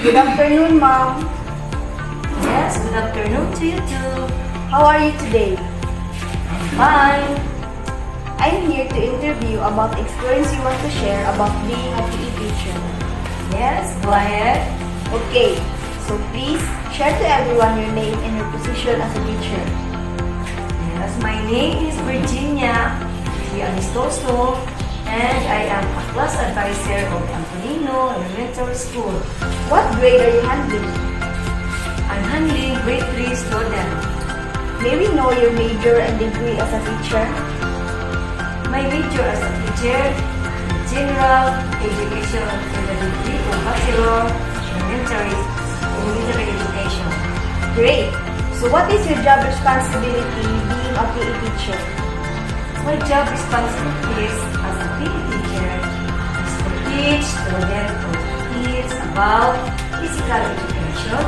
Good afternoon, Mom. Yes, good afternoon to you too. How are you today? Fine. I'm here to interview about the experience you want to share about being a PE teacher. Yes, go ahead. Okay, so please share to everyone your name and your position as a teacher. Yes, my name is Virginia Anistoso, and I am a class advisor of Antonino Elementary School. What grade are you handling? I'm handling grade 3 students. May we know your major and degree as a teacher? My major as a teacher is general education with a degree of Bachelor Elementary Education. Great! So what is your job responsibility being a PE teacher? My job responsibilities as a PE teacher is to teach students or kids about physical education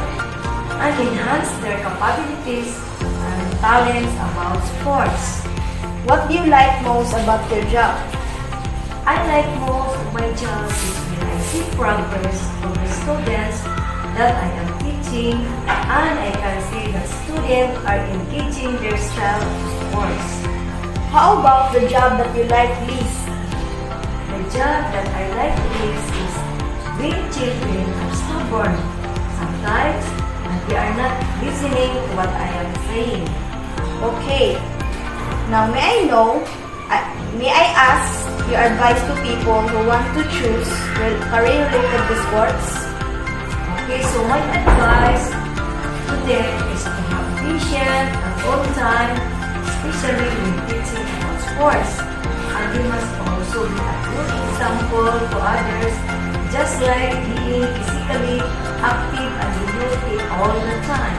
and enhance their capabilities and talents about sports. What do you like most about your job? I like most of my job is when I see progress of the students that I am teaching, and I can see that students are engaging themselves in sports. How about the job that you like least? The job that I like least is when children are stubborn. Sometimes they are not listening to what I am saying. Okay. Now may I ask your advice to people who want to choose career related to sports? Okay, so my advice to them is to have patience at all time, especially when teaching about sports. And they must also be a good example to others, just like being physically active and healthy all the time.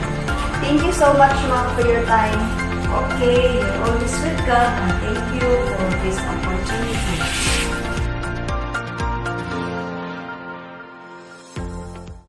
Thank you so much, Mom, for your time. Okay, you're always welcome, and thank you for this opportunity.